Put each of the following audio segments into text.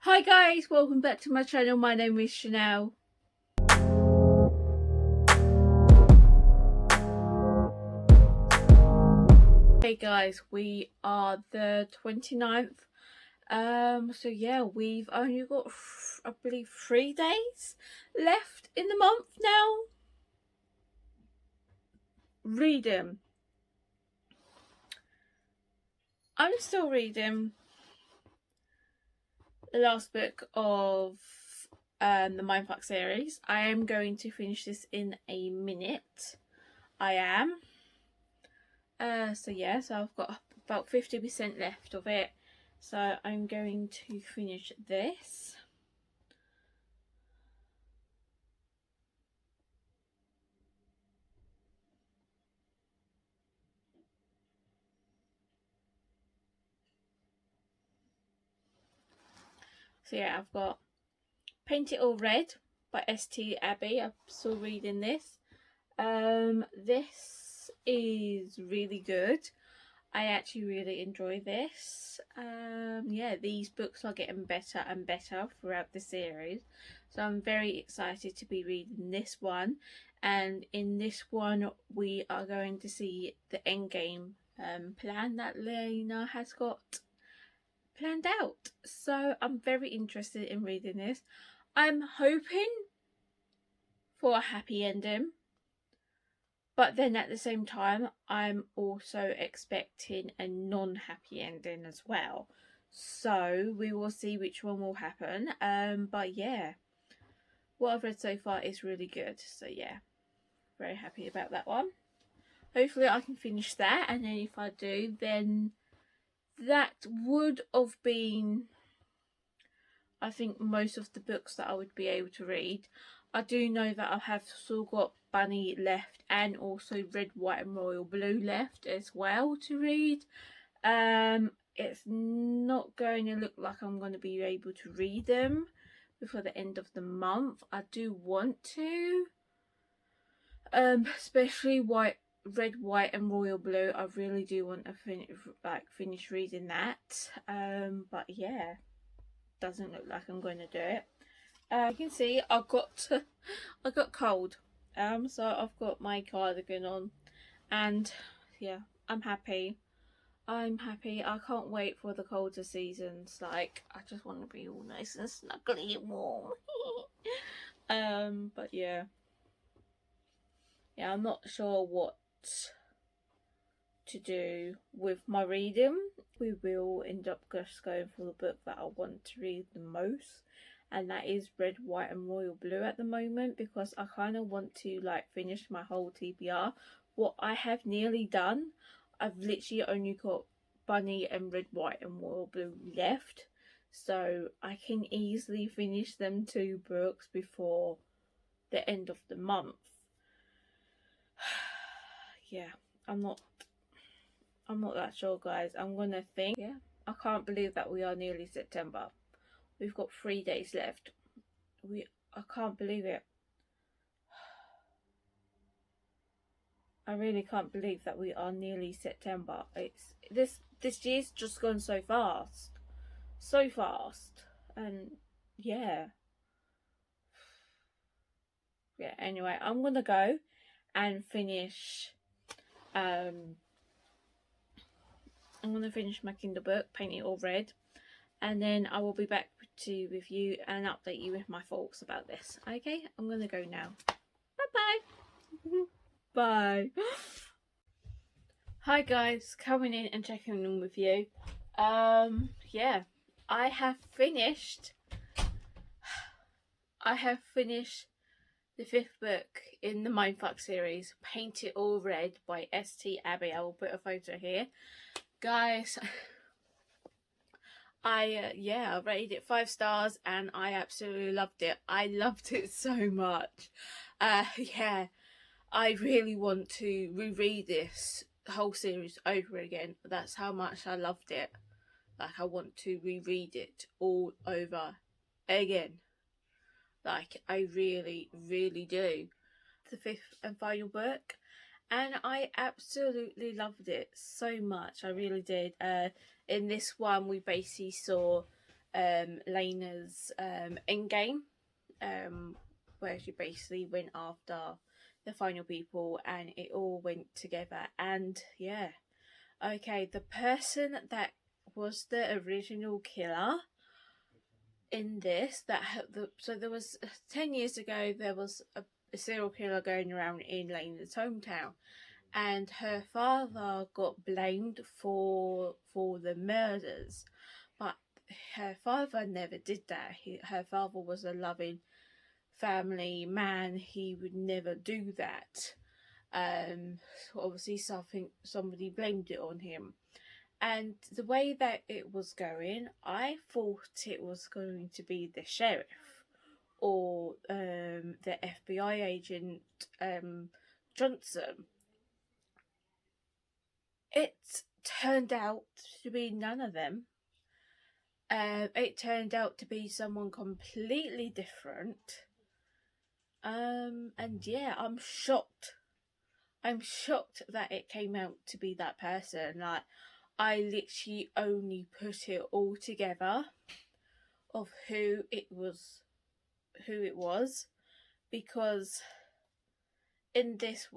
Hi guys, welcome back to my channel. My name is Chanel. Hey guys, we are the 29th. So yeah, we've only got I believe 3 days left in the month now. Reading. I'm still reading the last book of the Mindfuck series. I am going to finish this in a minute. I am. So yeah, so I've got about 50% left of it. So I'm going to finish this. So yeah, I've got Paint It All Red by St. Abbey. I'm still reading this. This is really good. I actually really enjoy this. Yeah, these books are getting better and better throughout the series. So I'm very excited to be reading this one. And in this one, we are going to see the endgame plan that Lena has got planned out. So I'm very interested in reading this. I'm hoping for a happy ending. But then at the same time, I'm also expecting a non-happy ending as well. So we will see which one will happen. But yeah, what I've read so far is really good. So yeah, very happy about that one. Hopefully I can finish that. And then if I do, then that would have been, I think, most of the books that I would be able to read. I do know that I have still got Bunny left and also Red, White and Royal Blue left as well to read. It's not going to look like I'm going to be able to read them before the end of the month. I do want to, especially Red, White and Royal Blue. I really do want to finish reading that. But yeah, doesn't look like I'm going to do it. You can see I got cold, so I've got my cardigan on, and yeah, I'm happy. I can't wait for the colder seasons. Like, I just want to be all nice and snuggly and warm. But yeah, I'm not sure what to do with my reading. We will end up just going for the book that I want to read the most, and that is Red, White and Royal Blue at the moment, because I kind of want to finish my whole TBR. What I have nearly done, I've literally only got Bunny and Red, White and Royal Blue left, so I can easily finish them 2 books before the end of the month. Yeah, I'm not that sure, guys. I'm gonna think. Yeah, I can't believe that we are nearly September. We've got 3 days left. I can't believe it. I really can't believe that we are nearly September. It's this year's just gone so fast. So fast. And yeah. Yeah, anyway, I'm gonna go and finish I'm gonna finish my Kindle book, Paint It All Red, and then I will be back with you and update you with my thoughts about this. Okay, I'm gonna go now. Bye bye. Bye. Hi guys, coming in and checking in with you. Yeah, I have finished the 5th book in the Mindfuck series, Paint It All Red by St. Abbey. I will put a photo here. Guys, I rated it 5 stars and I absolutely loved it. I loved it so much. Yeah, I really want to reread this whole series over again. That's how much I loved it. Like, I want to reread it all over again. Like, I really, really do. The 5th and final book, and I absolutely loved it so much. I really did. In this one, we basically saw Lena's endgame, where she basically went after the final people and it all went together. And yeah, okay, the person that was the original killer in this, so there was 10 years ago, there was a serial killer going around in Lena's hometown, and her father got blamed for the murders, but her father never did that. Her father was a loving family man. He would never do that. So obviously somebody blamed it on him. And the way that it was going, I thought it was going to be the sheriff or the FBI agent Johnson. It turned out to be none of them. It turned out to be someone completely different. And yeah, I'm shocked. I'm shocked that it came out to be that person. Like, I literally only put it all together of who it was, because in this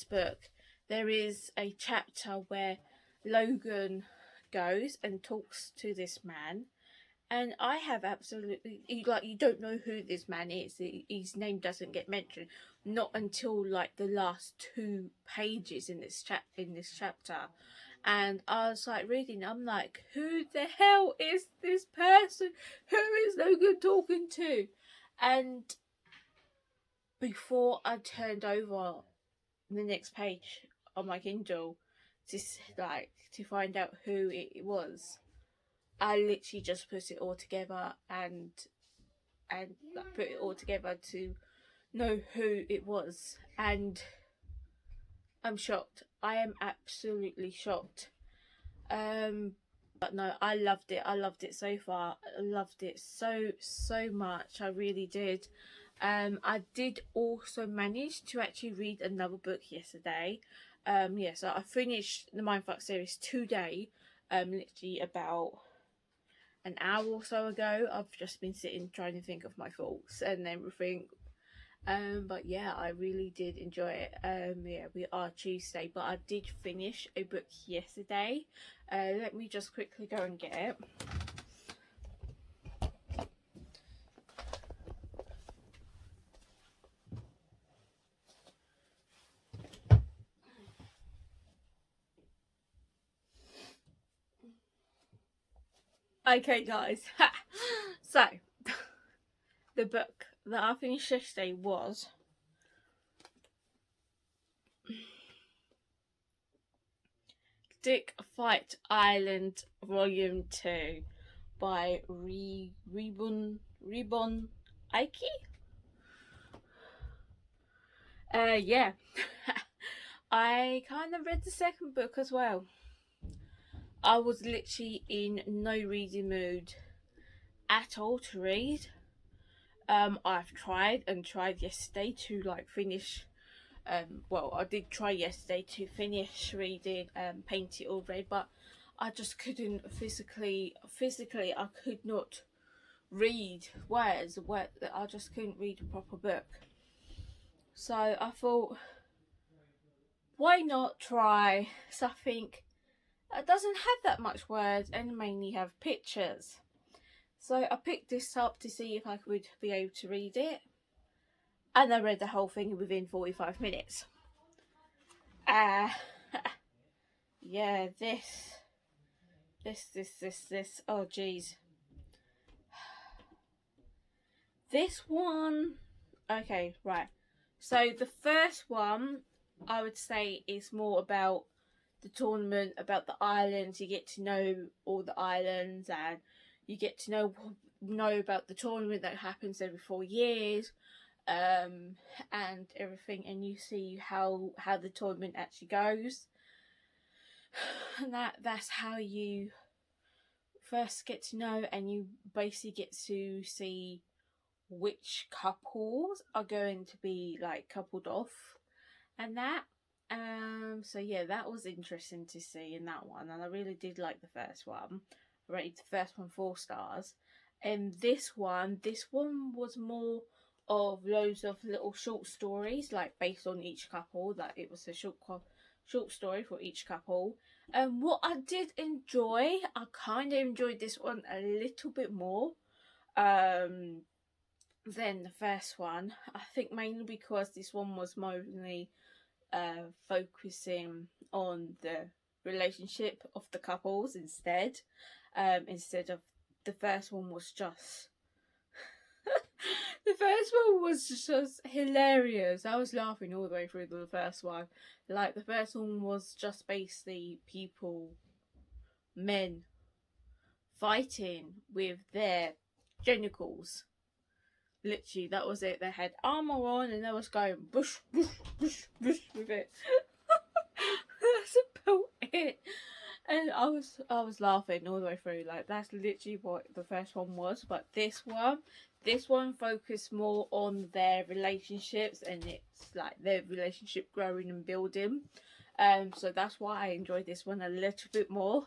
book, there is a chapter where Logan goes and talks to this man, and I have absolutely, like, you don't know who this man is. His name doesn't get mentioned, not until like the last 2 pages in this chapter. And I was like reading, I'm like, who the hell is this person? Who is Logan talking to? And before I turned over the next page on my Kindle to find out who it was, I literally just put it all together and like, put it all together to know who it was. And I'm shocked. I am absolutely shocked. But no, I loved it. I loved it so far. I loved it so much. I really did. I did also manage to actually read another book yesterday. Yeah, so I finished the Mindfuck series today. Literally about an hour or so ago. I've just been sitting trying to think of my thoughts and everything. But yeah, I really did enjoy it. Yeah, we are Tuesday, but I did finish a book yesterday. Let me just quickly go and get it. Okay, guys. So, the book that I finished yesterday was Dick Fight Island Volume 2 by Ribbon Aiki? Yeah. I kind of read the second book as well. I was literally in no reading mood at all to read. I've tried yesterday to like finish. Well, I did try yesterday to finish reading Paint It All Red, but I just couldn't physically. I could not read words. I just couldn't read a proper book. So I thought, why not try something that doesn't have that much words and mainly have pictures. So I picked this up to see if I would be able to read it, and I read the whole thing within 45 minutes. Yeah, this, oh geez. This one, okay, right. So the first one, I would say, is more about the tournament, about the islands. You get to know all the islands, and you get to know about the tournament that happens every 4 years, and everything, and you see how the tournament actually goes. And that's how you first get to know, and you basically get to see which couples are going to be like coupled off and that. So yeah, that was interesting to see in that one, and I really did like the first one. rated the first one 4 stars. And this one was more of loads of little short stories, like based on each couple. Like it was a short story for each couple. And what I did enjoy, I kind of enjoyed this one a little bit more than the first one. I think mainly because this one was mostly focusing on the relationship of the couples instead of the first one was just the first one was just hilarious. I was laughing all the way through the first one. Like the first one was just basically men fighting with their genitals. Literally, that was it. They had armor on and they was going bush, bush, bush, bush with it. That's about it. And I was laughing all the way through. Like that's literally what the first one was. But this one focused more on their relationships, and it's like their relationship growing and building. So that's why I enjoyed this one a little bit more.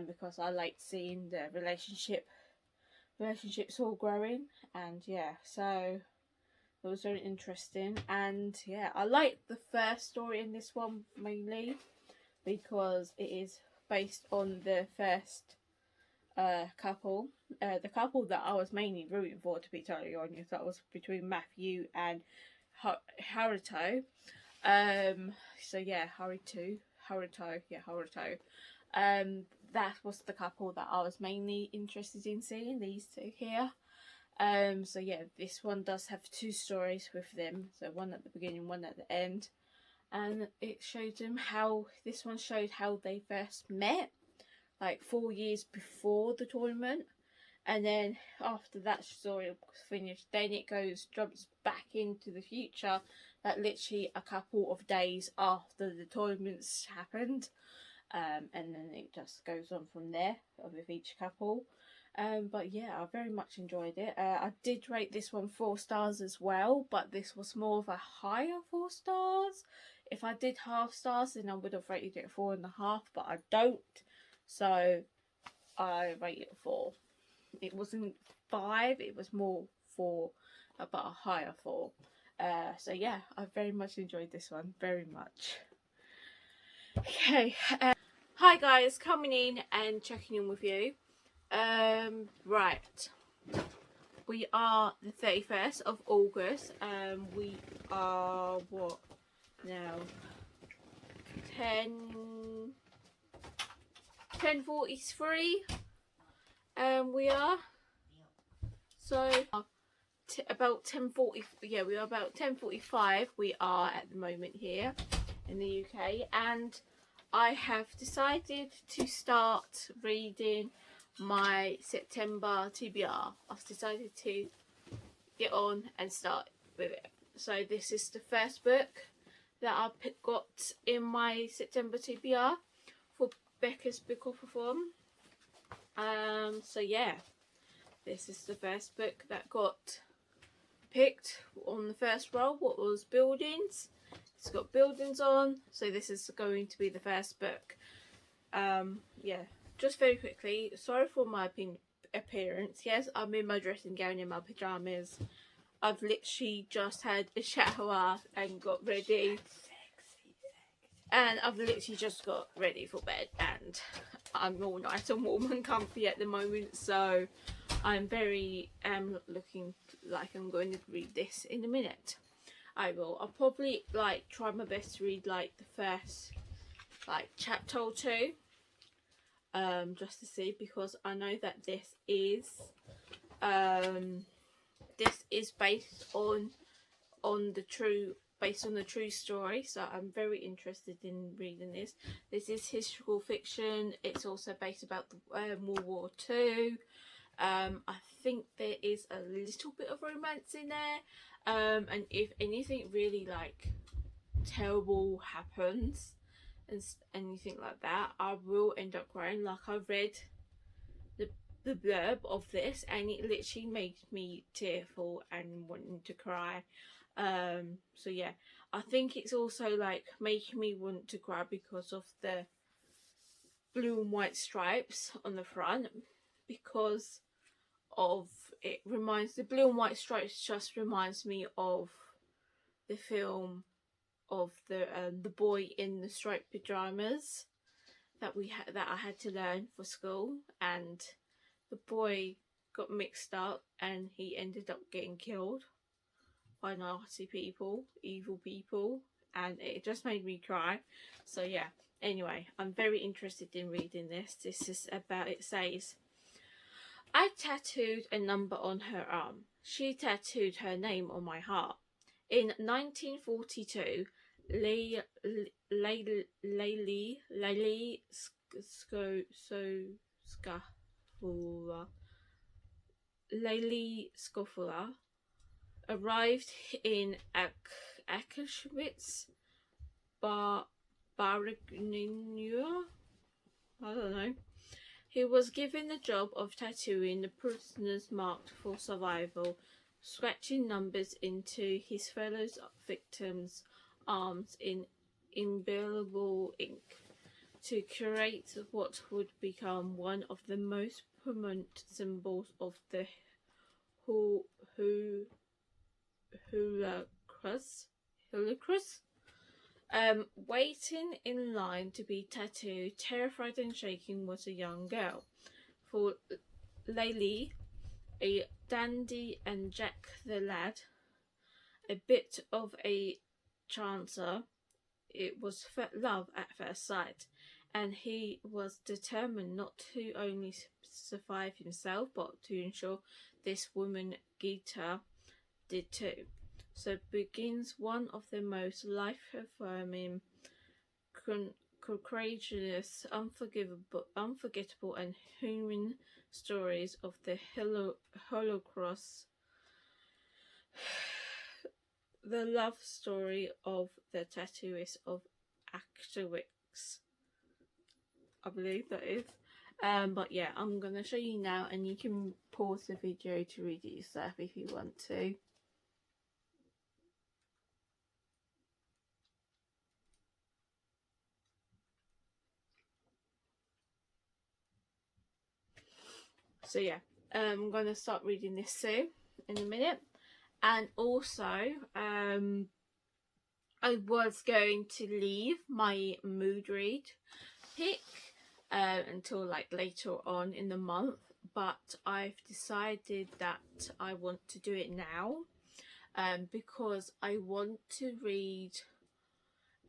Because I like seeing the relationships all growing, and yeah, so it was very interesting. And yeah, I like the first story in this one mainly because it is based on the first couple, the couple that I was mainly rooting for, to be totally honest. That was between Matthew and Haruto. So yeah, Haruto. That was the couple that I was mainly interested in seeing, these two here. So yeah, this one does have 2 stories with them. So one at the beginning, one at the end. And it showed them how, this one showed how they first met, like 4 years before the tournament. And then after that story was finished, then it jumps back into the future, like literally a couple of days after the tournaments happened. And then it just goes on from there with each couple. But yeah, I very much enjoyed it. I did rate this one 4 stars as well, but this was more of a higher 4 stars. If I did half stars, then I would have rated it 4.5, but I don't. So I rated it 4. It wasn't 5, it was more 4, but a higher 4. So yeah, I very much enjoyed this one, very much. Okay, hi guys, coming in and checking in with you. Right, we are the 31st of August. We are what now? 10:43. We are. So about 10:40. Yeah, we are about 10:45. We are at the moment here in the UK, and I have decided to start reading my September TBR. I've decided to get on and start with it. So this is the first book that I got in my September TBR for Becca's Bookoplathon. So yeah, this is the first book that got picked on the first roll. What was buildings? It's got buildings on, so this is going to be the first book. Yeah, just very quickly, sorry for my appearance. Yes, I'm in my dressing gown in my pyjamas. I've literally just had a shower and got ready. And I've literally just got ready for bed, and I'm all nice and warm and comfy at the moment, so I'm very looking like I'm going to read this in a minute. I'll probably like try my best to read like the first like chapter or 2, just to see, because I know that this is based on the true story, so I'm very interested in reading this. This is historical fiction. It's also based about the World War II. I think there is a little bit of romance in there, and if anything really like terrible happens and anything like that, I will end up crying. Like, I read the blurb of this and it literally made me tearful and wanting to cry. So yeah, I think it's also like making me want to cry because of the blue and white stripes on the front because of the blue and white stripes just reminds me of the film of the boy in the striped pajamas that I had to learn for school, and the boy got mixed up and he ended up getting killed by nasty people, evil people, and it just made me cry. So yeah, anyway, I'm very interested in reading this. This is about, it says, I tattooed a number on her arm. She tattooed her name on my heart. In 1942, Layli Scofula arrived in Auschwitz, Birkenau. I don't know. He was given the job of tattooing the prisoners marked for survival, scratching numbers into his fellow victims' arms in indelible ink, to create what would become one of the most prominent symbols of the Holocaust. Waiting in line to be tattooed, terrified and shaking, was a young girl. For Layli, a dandy, and Jack the lad, a bit of a chancer, it was love at first sight, and he was determined not to only survive himself, but to ensure this woman, Gita, did too. So begins one of the most life-affirming, courageous, unforgettable and human stories of the Holocaust. The love story of the tattooist of Auschwitz, I believe that is. But yeah, I'm going to show you now, and you can pause the video to read it yourself if you want to. So yeah, I'm going to start reading this soon in a minute. And also, I was going to leave my mood read pick until like later on in the month, but I've decided that I want to do it now because I want to read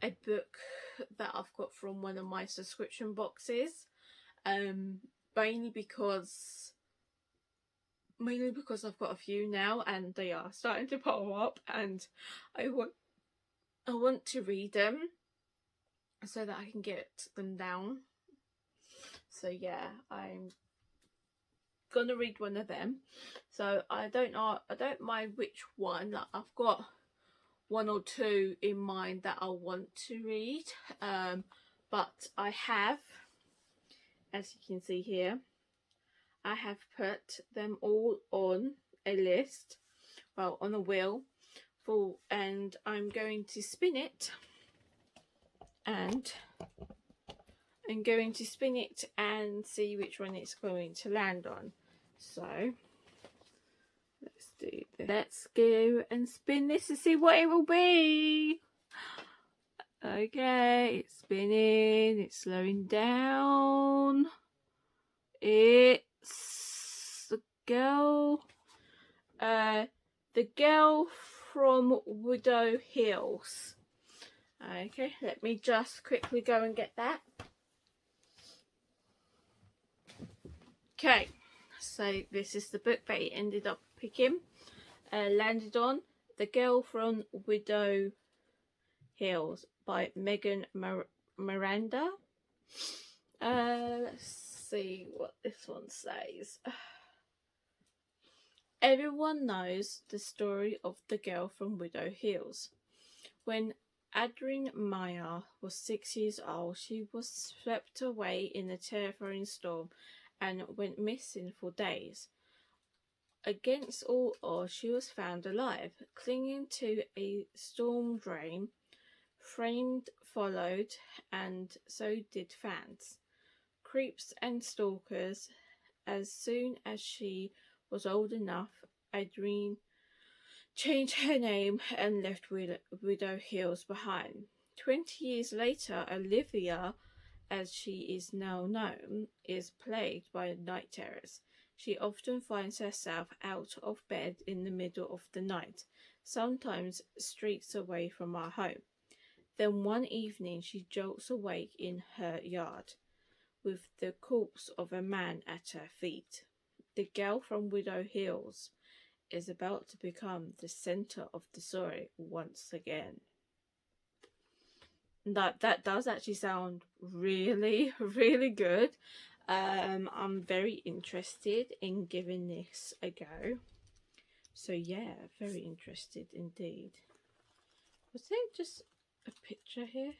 a book that I've got from one of my subscription boxes, mainly because I've got a few now and they are starting to pile up, and I want to read them so that I can get them down. So yeah, I'm gonna read one of them. So I don't mind which one. Like, I've got one or two in mind that I want to read, but I have, as you can see here, I have put them all on a list, well, on a wheel, and I'm going to spin it, and I'm going to spin it and see which one it's going to land on. So let's do this. Let's go and spin this to see what it will be. Okay, it's spinning, it's slowing down. It's the girl from Widow Hills. Okay, let me just quickly go and get that. Okay, so this is the book that he ended up picking, landed on, The Girl from Widow Hills by Miranda. Let's see what this one says. Everyone knows the story of the girl from Widow Hills. When Adrienne Meyer was 6 years old, she was swept away in a terrifying storm and went missing for days. Against all odds, she was found alive, clinging to a storm drain. Framed followed, and so did fans. creeps and stalkers. As soon as she was old enough, Adrienne changed her name and left Widow Hills behind. 20 years later, Olivia, as she is now known, is plagued by night terrors. She often finds herself out of bed in the middle of the night, sometimes streets away from our home. Then one evening she jolts awake in her yard, with the corpse of a man at her feet. The girl from Widow Hills is about to become the centre of the story once again. That does actually sound really, really good. I'm very interested in giving this a go. So yeah, very interested indeed. Was there just a picture here?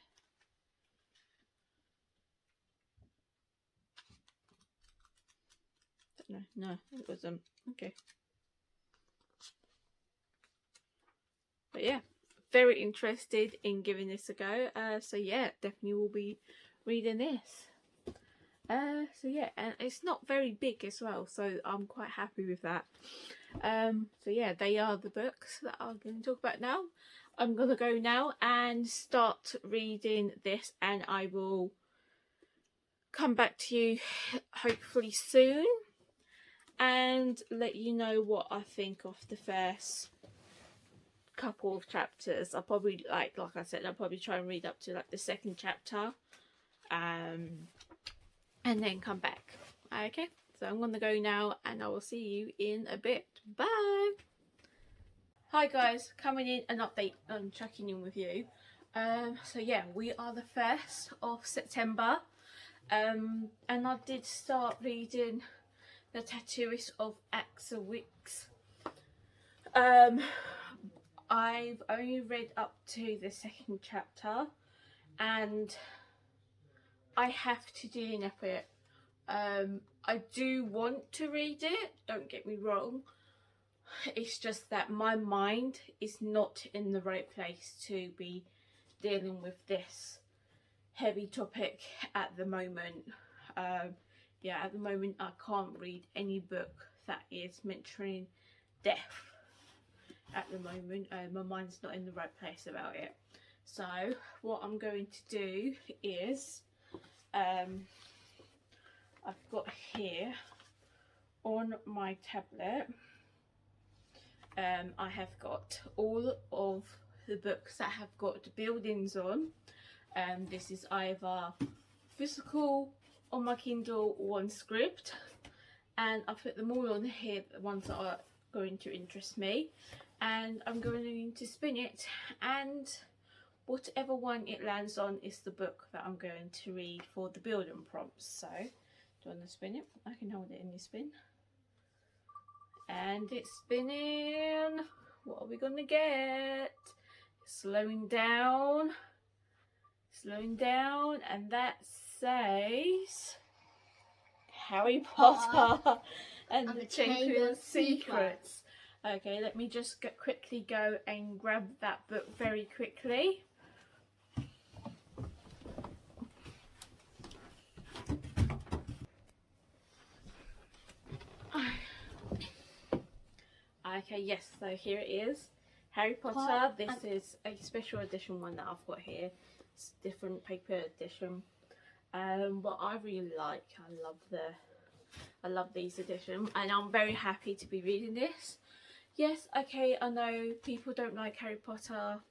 No, it wasn't. Okay. But yeah, very interested in giving this a go. So yeah, definitely will be reading this. So yeah, and it's not very big as well, so I'm quite happy with that. So yeah, they are the books that I'm going to talk about now. I'm going to go now and start reading this, and I will come back to you hopefully soon and let you know what I think of the first couple of chapters. I'll probably, like I said, I'll probably try and read up to like the second chapter, and then come back. Okay, so I'm gonna go now and I will see you in a bit. Bye. Hi guys, coming in an update and checking in with you. So yeah, we are the 1st of September, and I did start reading The Tattooist of Axawix. I've only read up to the second chapter, and I have to DNF it. I do want to read it, don't get me wrong. It's just that my mind is not in the right place to be dealing with this heavy topic at the moment. Yeah, at the moment I can't read any book that is mentioning death. At the moment, my mind's not in the right place about it. So what I'm going to do is, I've got here on my tablet, I have got all of the books that have got buildings on. This is either physical on my Kindle or on script, and I've put them all on here, the ones that are going to interest me, and I'm going to spin it, and whatever one it lands on is the book that I'm going to read for the building prompts. So do you want to spin it? I can hold it in your spin, and it's spinning. What are we gonna get? Slowing down, and that says Harry Potter and the Chamber of Secrets. Okay, let me just quickly go and grab that book very quickly. Okay, yes, so here it is. Harry Potter. This is a special edition one that I've got here. It's different paper edition. But I really like, I love these editions, and I'm very happy to be reading this. Yes, okay, I know people don't like Harry Potter.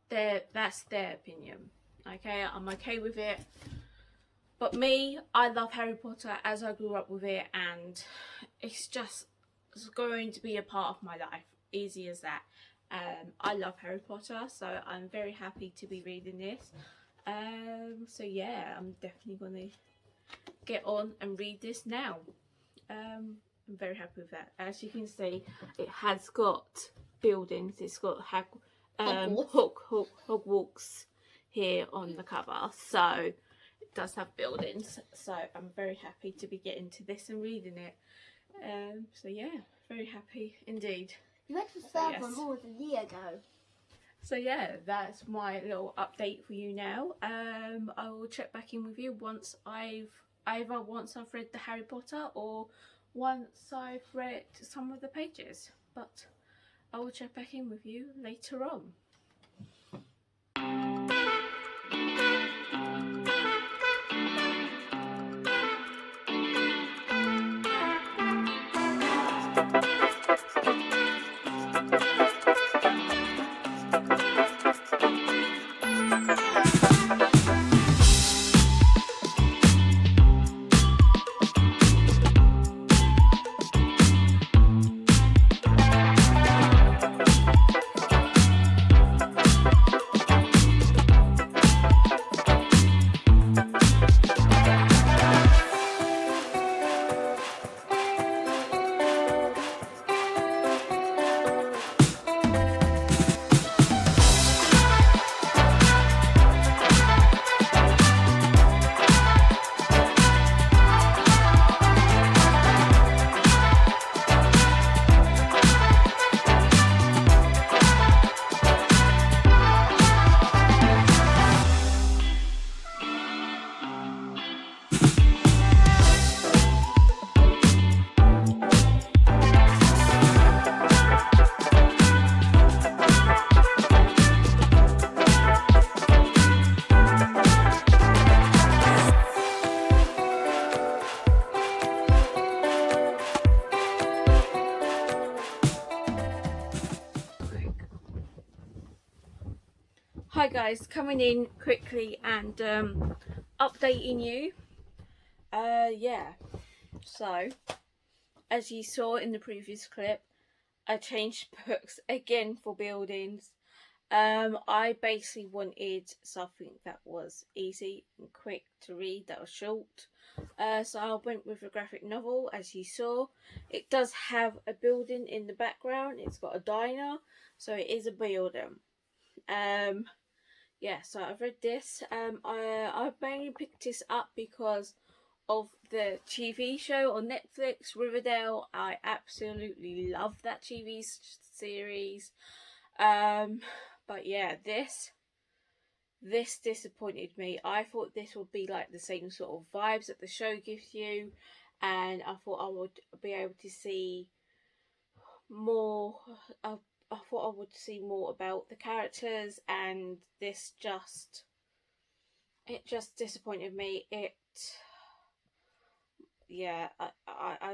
That's their opinion. Okay, I'm okay with it. But me, I love Harry Potter as I grew up with it, and it's going to be a part of my life. Easy as that. I love Harry Potter, so I'm very happy to be reading this. So yeah, I'm definitely going to get on and read this now. I'm very happy with that. As you can see, it has got buildings. It's got Hogwarts here on the cover, so it does have buildings. So I'm very happy to be getting to this and reading it. So yeah, very happy indeed. You went to the third one more than a year ago. So yeah, that's my little update for you now. I will check back in with you once I've read the Harry Potter or once I've read some of the pages. But I will check back in with you later on. Hi guys, coming in quickly and updating you. Yeah, so as you saw in the previous clip, I changed books again for buildings. I basically wanted something that was easy and quick to read, that was short. So I went with a graphic novel, as you saw. It does have a building in the background. It's got a diner, so it is a building. Yeah, so I've read this. I mainly picked this up because of the TV show on Netflix, Riverdale. I absolutely love that TV series. But yeah, this disappointed me. I thought this would be like the same sort of vibes that the show gives you, and I thought I would be able to see more. I thought I would see more about the characters, and this just disappointed me. I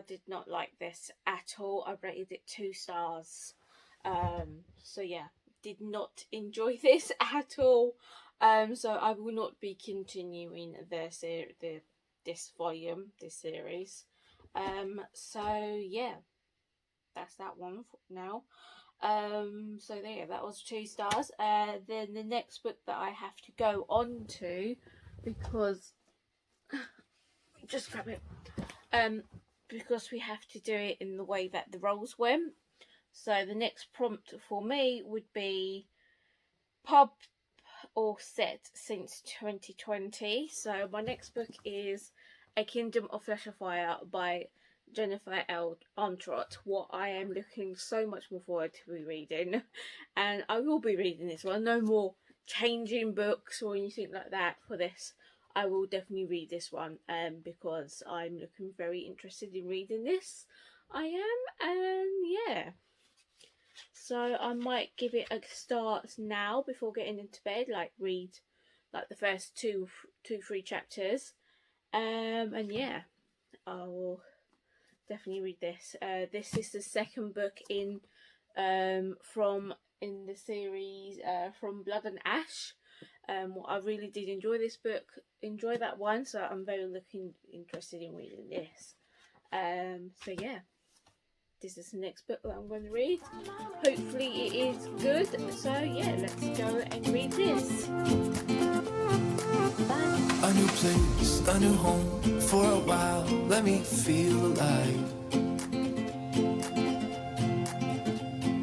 did not like this at all. I rated it 2 stars. So yeah, did not enjoy this at all. So I will not be continuing this series. So yeah, that's that one for now. So there, that was 2 stars. Then the next book that I have to go on to, because just grab it. Because we have to do it in the way that the roles went. So the next prompt for me would be pub or set since 2020. So my next book is A Kingdom of Flesh and Fire by Jennifer L. Armentrout, what I am looking so much more forward to be reading, and I will be reading this one. No more changing books or anything like that for this. I will definitely read this one, because I'm looking very interested in reading this. I am, and yeah. So I might give it a start now before getting into bed, like read like the first 2-3 chapters, and yeah, I will definitely read this. This is the second book in the series From Blood and Ash. I really did enjoy this book, enjoy that one, so I'm very interested in reading this. So yeah, this is the next book that I'm going to read. Hopefully it is good. So yeah, let's go and read this. Bye. A new place, a new home, for a while, let me feel alive.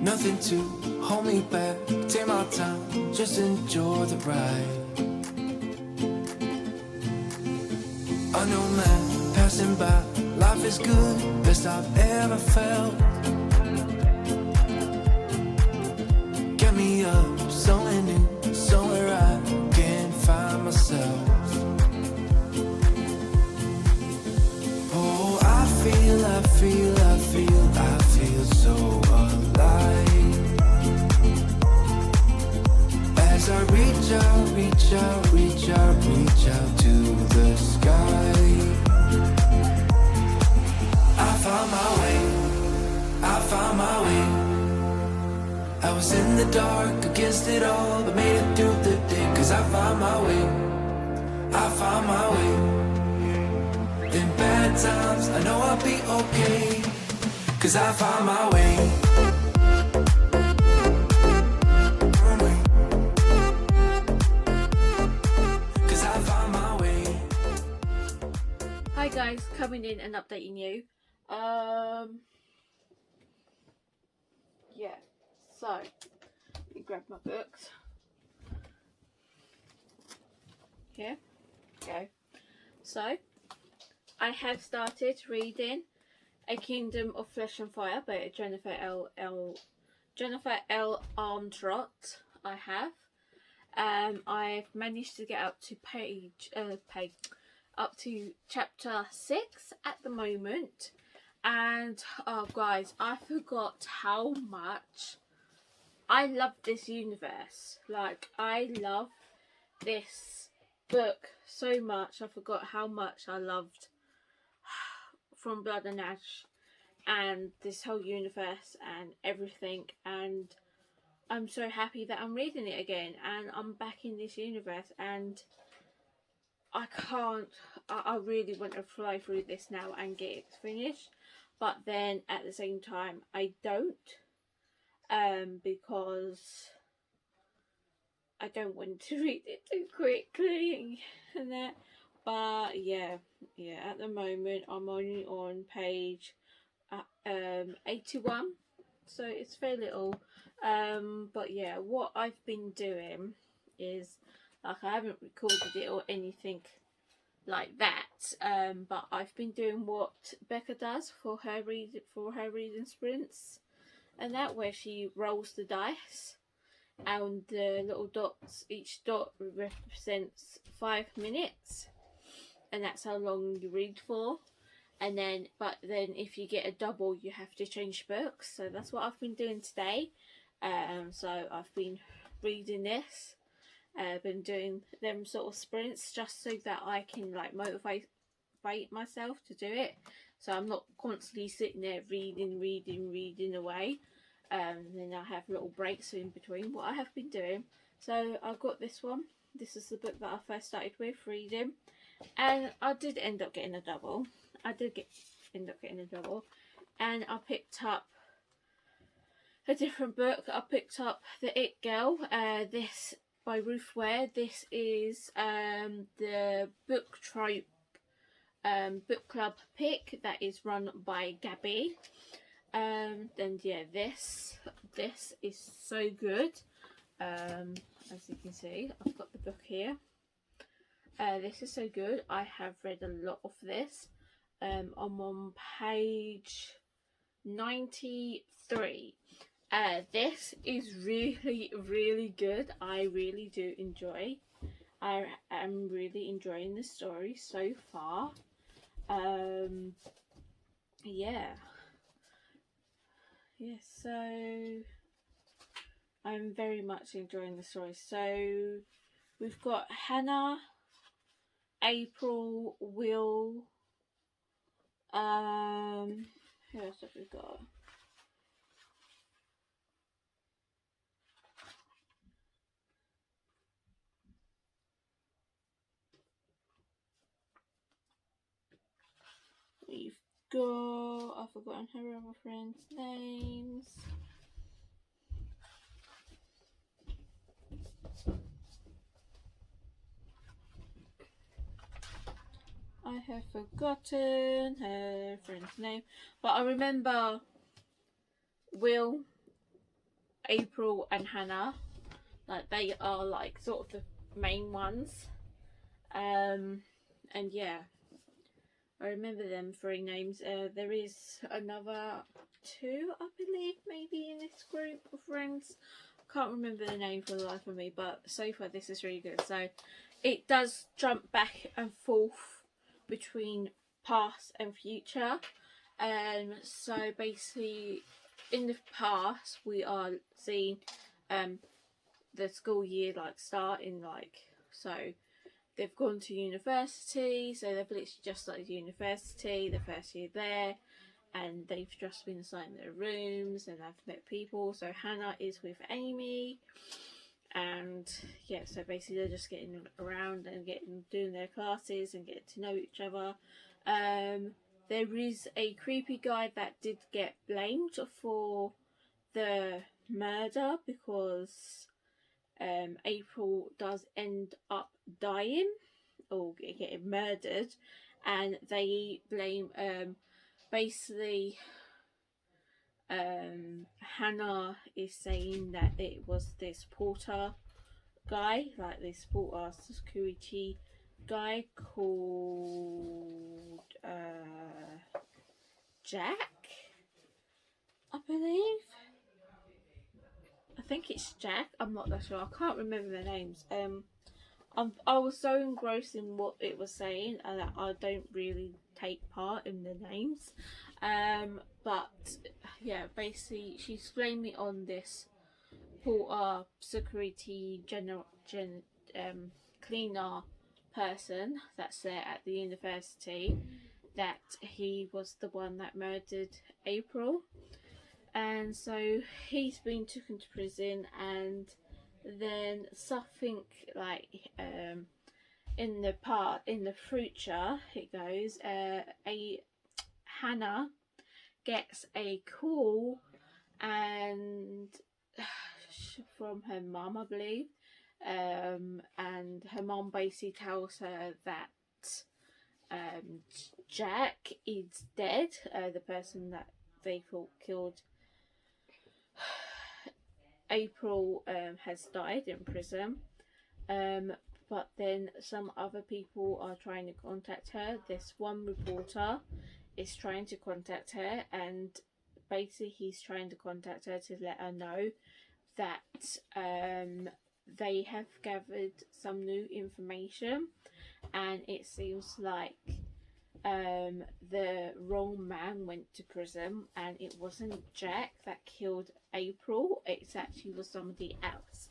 Nothing to hold me back, take my time, just enjoy the ride. A new man passing by, life is good, best I've ever felt. Get me up, somewhere new, somewhere I can find myself. Oh, I feel so alive. As I reach out to the sky. I found my way. I was in the dark against it all, but made it through the day. Cause I found my way. In bad times, I know I'll be okay. Cause I found my way. Hi guys, coming in and updating you. Yeah, so let me grab my books. Here go. So I have started reading A Kingdom of Flesh and Fire by Jennifer L. Armstrong. I have. I've managed to get up to up to chapter 6 at the moment, and oh guys, I forgot how much I love this universe. Like, I love this book so much. I forgot how much I loved From Blood and Ash and this whole universe and everything, and I'm so happy that I'm reading it again and I'm back in this universe, and I really want to fly through this now and get it finished, but then at the same time I don't, because I don't want to read it too quickly and that. But yeah, at the moment I'm only on page 81, so it's very little. But yeah, what I've been doing is, like, I haven't recorded it or anything like that, but I've been doing what Becca does for her reading sprints, and that, where she rolls the dice and the little dots, each dot represents 5 minutes, and that's how long you read for. And then, but then if you get a double, you have to change books. So that's what I've been doing today. So I've been reading this. Been doing them sort of sprints just so that I can, like, motivate myself to do it. So I'm not constantly sitting there reading away. Then I have little breaks in between what I have been doing. So I've got this one. This is the book that I first started with reading, and I did end up getting a double. End up getting a double, and I picked up a different book. I picked up The It Girl, this by Ruth Ware. This is the book club pick that is run by Gabby. And yeah, this is so good. As you can see, I've got the book here. This is so good. I have read a lot of this. I'm on page 93. This is really good. I really do enjoy. I am really enjoying the story so far. Yeah, so I'm very much enjoying the story. So we've got Hannah, April, Will, who else have we got? We've got, I've forgotten her other friends' names. I have forgotten her friend's name, but I remember Will, April and Hannah. Like, they are like sort of the main ones. And yeah, I remember them 3 names. There is another 2, I believe, maybe in this group of friends, can't remember the name for the life of me, but so far this is really good. So it does jump back and forth between past and future. So basically in the past we are seeing the school year like starting, like, so they've gone to university, so they've literally just started university, the first year there, and they've just been assigned their rooms and they've met people. So Hannah is with Amy, and yeah, so basically they're just getting around and doing their classes and getting to know each other. There is a creepy guy that did get blamed for the murder because April does end up dying or getting murdered, and they blame basically Hannah is saying that it was this porter guy, like this porter security guy called Jack, I believe. I think it's Jack. I'm not that sure. I can't remember the names. I was so engrossed in what it was saying that I don't really take part in the names. But yeah, basically she's blaming on this porter security cleaner person that's there at the university, that he was the one that murdered April. And so he's been taken to prison, and then something like in the future it goes, a Hannah gets a call and from her mum, I believe, and her mum basically tells her that Jack is dead, the person that they thought killed April has died in prison. But then some other people are trying to contact her. This one reporter is trying to contact her, and basically he's trying to contact her to let her know that they have gathered some new information, and it seems like the wrong man went to prison, and it wasn't Jack that killed April, it actually was somebody else.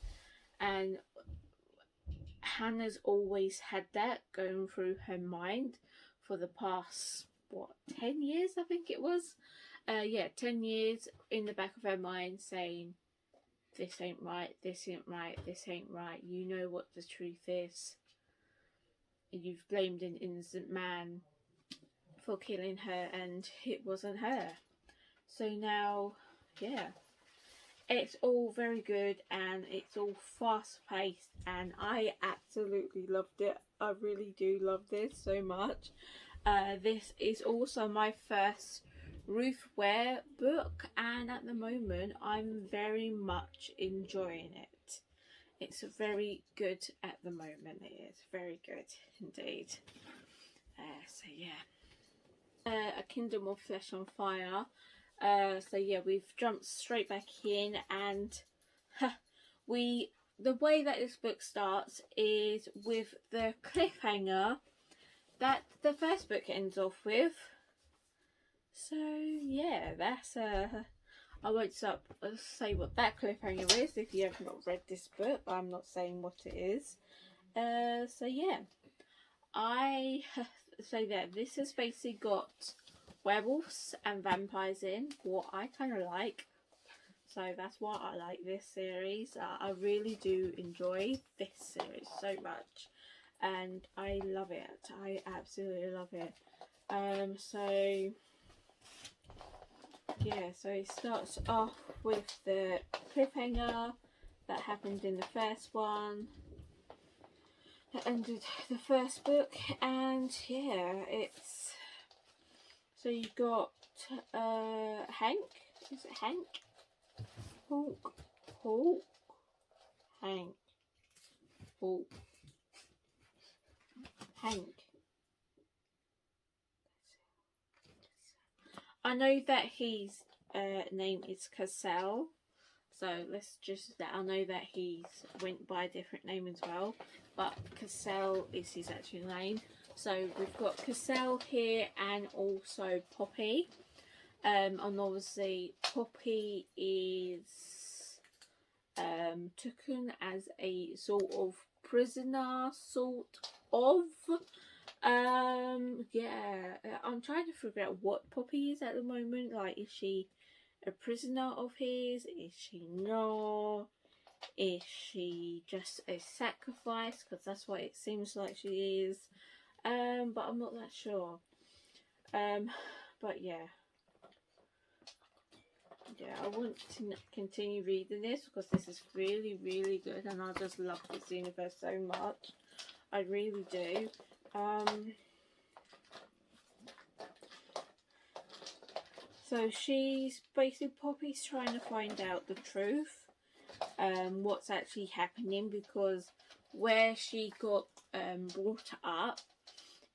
And Hannah's always had that going through her mind for the past 10 years, I think it was. 10 years in the back of her mind saying, this ain't right, this ain't right, this ain't right, you know what the truth is. You've blamed an innocent man for killing her, and it wasn't her. So now, yeah, it's all very good, and it's all fast paced, and I absolutely loved it. I really do love this so much. This is also my first Ruth Ware book, and at the moment I'm very much enjoying it. It's very good at the moment. It is very good indeed. So yeah, A Kingdom of Flesh on Fire. So yeah, we've jumped straight back in, and the way that this book starts is with the cliffhanger that the first book ends off with. So yeah, that's I won't say what that cliffhanger is if you have not read this book. I'm not saying what it is. So yeah, I say that this has basically got werewolves and vampires in, what I kind of like. So that's why I like this series. I really do enjoy this series so much, and I love it. I absolutely love it. So yeah, so it starts off with the cliffhanger that happened in the first one, that ended the first book, and yeah, it's, so you got Hank, is it Hank? Hulk, Hank, Hulk, Hank. I know that his name is Cassell, So let's just let I know that he's went by a different name as well, but Cassell is his actual name. So we've got Cassell here and also Poppy. And obviously Poppy is taken as a sort of prisoner, yeah, I'm trying to figure out what Poppy is at the moment. Like, is she a prisoner of his? Is she not? Is she just a sacrifice? Because that's what it seems like she is. But I'm not that sure. But yeah, I want to continue reading this because this is really, really good, and I just love this universe so much. I really do. So she's basically, Poppy's trying to find out the truth, what's actually happening, because where she got brought up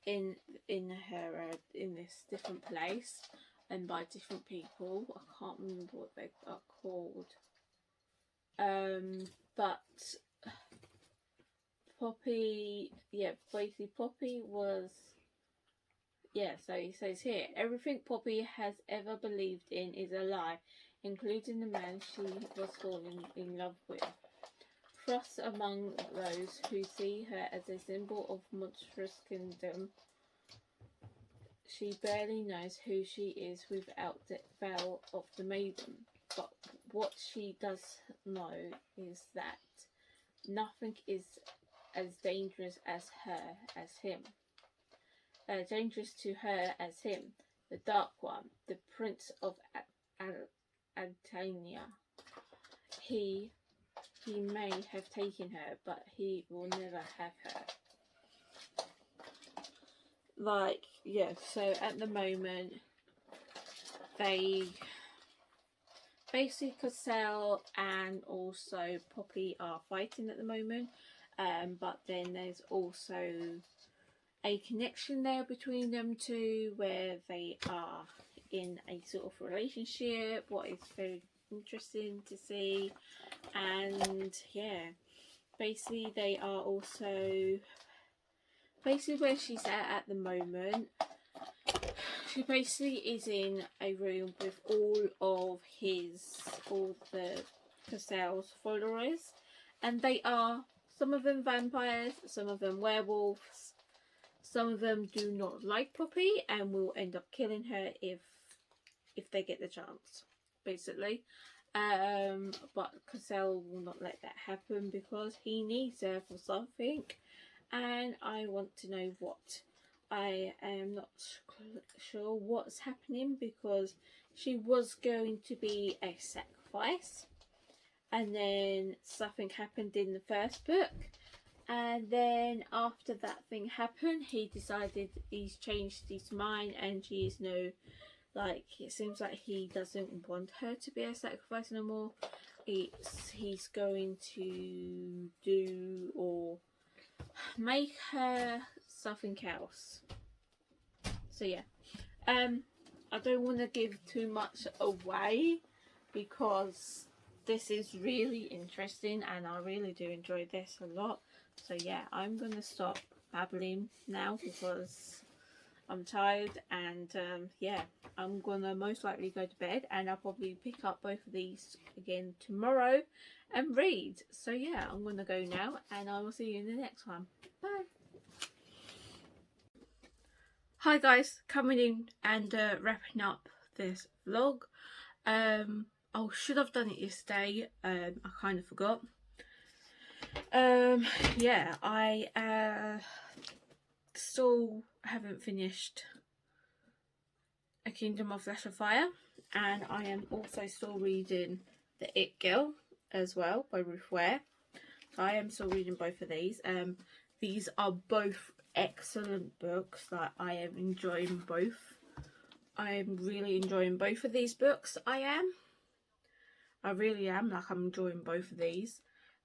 in her in this different place and by different people, I can't remember what they are called. But Poppy, basically Poppy was. So he says here, everything Poppy has ever believed in is a lie, including the man she was falling in love with. Cross among those who see her as a symbol of monstrous kingdom, she barely knows who she is without the veil of the maiden. But what she does know is that nothing is as dangerous as him. Dangerous to her as him, the Dark One, the Prince of Antania. He may have taken her, but he will never have her. So at the moment, they basically Cassell and also Poppy are fighting at the moment, but then there's also a connection there between them two where they are in a sort of relationship, what is very interesting to see. And yeah, basically they are also where she's at the moment. She basically is in a room with all the Cassell's followers, and they are, some of them vampires, some of them werewolves. Some of them do not like Poppy and will end up killing her if they get the chance, basically. But Cassell will not let that happen because he needs her for something, and I want to know what. I am not sure what's happening because she was going to be a sacrifice, and then something happened in the first book. And then after that thing happened, he decided he's changed his mind, and she's it seems like he doesn't want her to be a sacrifice no more. He's going to do or make her something else. So yeah, I don't want to give too much away because this is really interesting and I really do enjoy this a lot. So yeah, I'm going to stop babbling now because I'm tired, and I'm going to most likely go to bed, and I'll probably pick up both of these again tomorrow and read. So yeah, I'm going to go now, and I will see you in the next one. Bye. Hi guys, coming in and wrapping up this vlog. I should have done it yesterday. I kind of forgot. I still haven't finished A Kingdom of Flesh and Fire, and I am also still reading The It Girl as well by Ruth Ware. So I am still reading both of these. These are both excellent books. I am enjoying both. I am really enjoying both of these books. I really am. I'm enjoying both of these.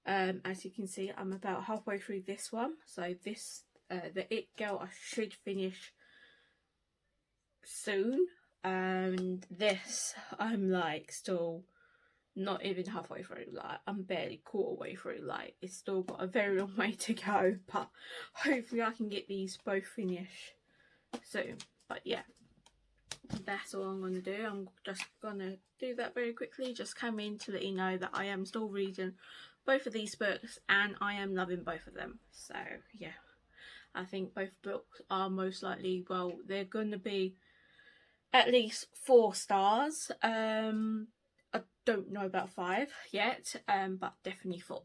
As you can see, I'm about halfway through this one. So this, The It Girl, I should finish soon. And this, I'm still not even halfway through. Like, I'm barely quarter way through. Like, it's still got a very long way to go, but hopefully I can get these both finished soon. But yeah, that's all I'm going to do. I'm just going to do that very quickly. Just come in to let you know that I am still reading both of these books and I am loving both of them. So yeah, I think both books are most likely, well, they're going to be at least 4 stars. I don't know about 5 yet, but definitely 4.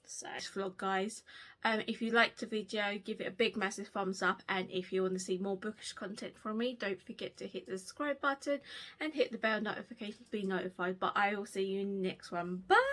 So this vlog, guys, if you liked the video, give it a big massive thumbs up, and if you want to see more bookish content from me, don't forget to hit the subscribe button and hit the bell notification to be notified. But I will see you in the next one. Bye.